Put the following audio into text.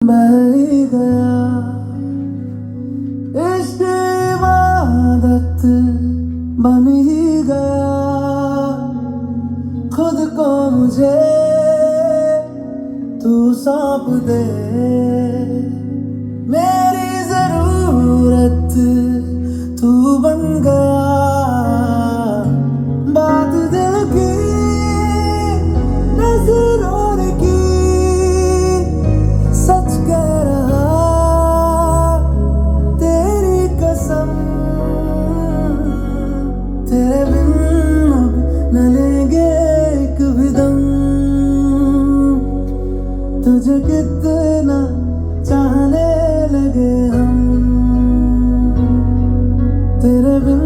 बह ही गया इश्क इबादत बन ही गया। खुद को मुझे तू सौंप दे, मेरी जरूरत तू बन गया। बात दिल की नजरों की सच कह रहा, तेरी कसम तेरे बिन अब न लेंगे एक भी दम। तुझे कितना चाहने लगे हम, तेरे बिन